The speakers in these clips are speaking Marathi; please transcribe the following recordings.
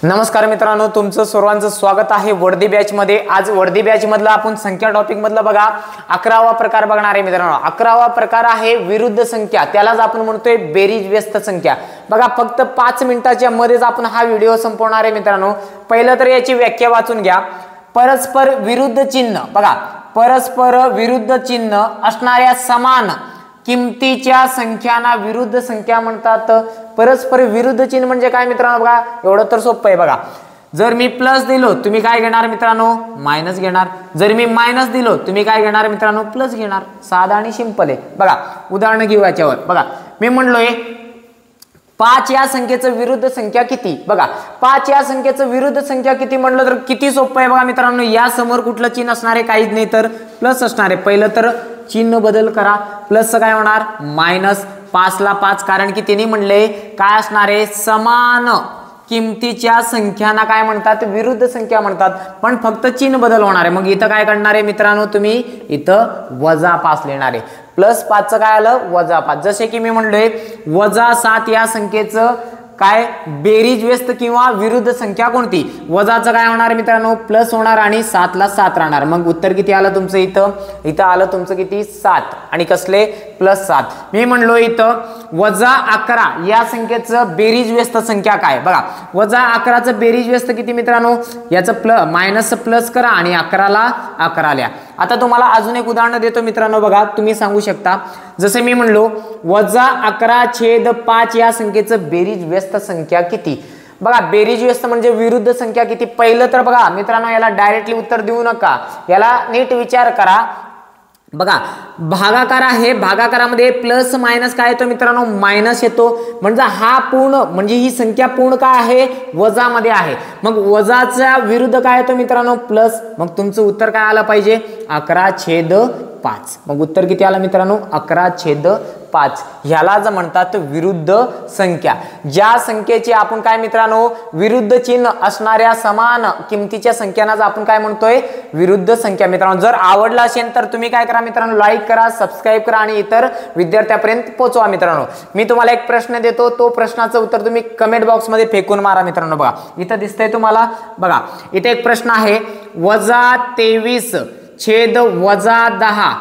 नमस्कार मित्रांनो, तुमचं सर्वांचं स्वागत आहे वर्दी बॅच मध्ये। आज वर्दी बॅच मधला आपण संख्या टॉपिक मधला बघा 11वा प्रकार बघणार आहे मित्रांनो। 11वा प्रकार आहे विरुद्ध संख्या, त्यालाच आपण म्हणतोय बेरीज व्यस्त संख्या। बघा फक्त 5 मिनिटाच्या मध्येच आपण हा व्हिडिओ संपवणार आहे मित्रांनो। पहिलं तर याची व्याख्या वाचून घ्या। परस्पर विरुद्ध चिन्ह, बघा परस्पर विरुद्ध चिन्ह असणाऱ्या समान किमतीच्या संख्यांना विरुद्ध संख्या म्हणतात। परस्पर विरुद्ध चिन्ह म्हणजे काय मित्रांनो, बघा एवढं तर सोपं आहे। बघा जर मी प्लस दिलो तुम्ही काय घेणार मित्रांनो, मायनस घेणार। जर मी मायनस दिलो तुम्ही काय घेणार मित्रांनो, प्लस घेणार। साधा आणि सिंपल आहे। बघा उदाहरण घेऊ याच्यावर। बघा मी म्हणलोय 5 या संख्येचं विरुद्ध संख्या किती। बघा 5 या संख्येचं विरुद्ध संख्या किती म्हणलं तर किती सोपं आहे। बघा मित्रांनो, या समोर कुठलं चिन्ह असणार आहे, काहीच नाही तर प्लस असणार आहे। पहिलं तर चिन्ह बदल करा, प्लस काय होणार मायनस 5 ला 5, कारण की त्यांनी म्हणले काय असणार आहे, समान किमतीच्या संख्यांना काय म्हणतात, विरुद्ध संख्या म्हणतात। पण फक्त चिन्ह बदल होणार आहे। मग इथं काय करणार आहे मित्रांनो, तुम्ही इथं -5 लिहिणार आहे। +5 चं काय आलं -5। जसे की मी म्हणलोय -7 या संख्येचं काय बेरीज व्यस्त किंवा विरुद्ध संख्या कोणती। वजाचं काय होणार मित्रांनो, प्लस होणार आणि 7 ला 7 राहणार। मग उत्तर किती आलं तुमचं, इथं आलं तुमचं किती 7 आणि कसले +7। मी म्हणलो इथं -11 या संख्येचं बेरीज व्यस्त संख्या काय। बघा -11चं बेरीज व्यस्त किती मित्रांनो, याचं मायनस प्लस करा आणि 11 ला 11 लिहा। आता तुम्हाला अजून एक उदाहरण देतो मित्रांनो। बघा तुम्ही सांगू शकता, जसे मी म्हणलो -11/5 या संख्येचं बेरीज व्यस्त संख्या किती। बघा बेरीज व्यस्त म्हणजे विरुद्ध संख्या किती। पहिलं तर बघा मित्रांनो, याला डायरेक्टली उत्तर देऊ नका, याला नीट विचार करा। बघा भागाकार आहे, भागाकारामध्ये प्लस मायनस काय येतो मित्रांनो, मायनस येतो। म्हणजे हा पूर्ण म्हणजे ही संख्या पूर्ण काय आहे, वजामध्ये आहे। मग वजाच्या विरुद्ध काय येतो मित्रांनो, प्लस। मग तुमचं उत्तर काय आलं पाहिजे 11/5। मग उत्तर किती आलं मित्रांनो, 11/5। ह्यालाच म्हणतात विरुद्ध संख्या। ज्या संख्येची आपण काय मित्रांनो, विरुद्ध चिन्ह असणाऱ्या समान किमतीच्या संख्यांनाच आपण काय म्हणतोय, विरुद्ध संख्या। मित्रांनो जर आवडला असेल तर तुम्ही काय करा मित्रांनो, लाईक करा, सबस्क्राईब करा आणि इतर विद्यार्थ्यांपर्यंत पोहोचवा। मित्रांनो मी तुम्हाला एक प्रश्न देतो, तो प्रश्नाचं उत्तर तुम्ही कमेंट बॉक्स मध्ये फेकून मारा मित्रांनो। बघा इथं दिसतंय तुम्हाला, बघा इथे एक प्रश्न आहे, -23/-10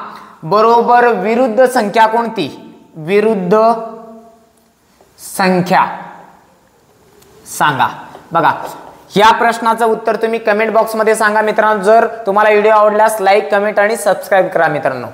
बरोबर विरुद्ध संख्या कोणती। विरुद्ध संख्या सांगा। बघा या प्रश्नाचं उत्तर तुम्ही कमेंट बॉक्स मध्ये सांगा मित्रांनो। जर तुम्हाला व्हिडिओ आवडल्यास लाईक, कमेंट आणि सबस्क्राईब करा मित्रांनो।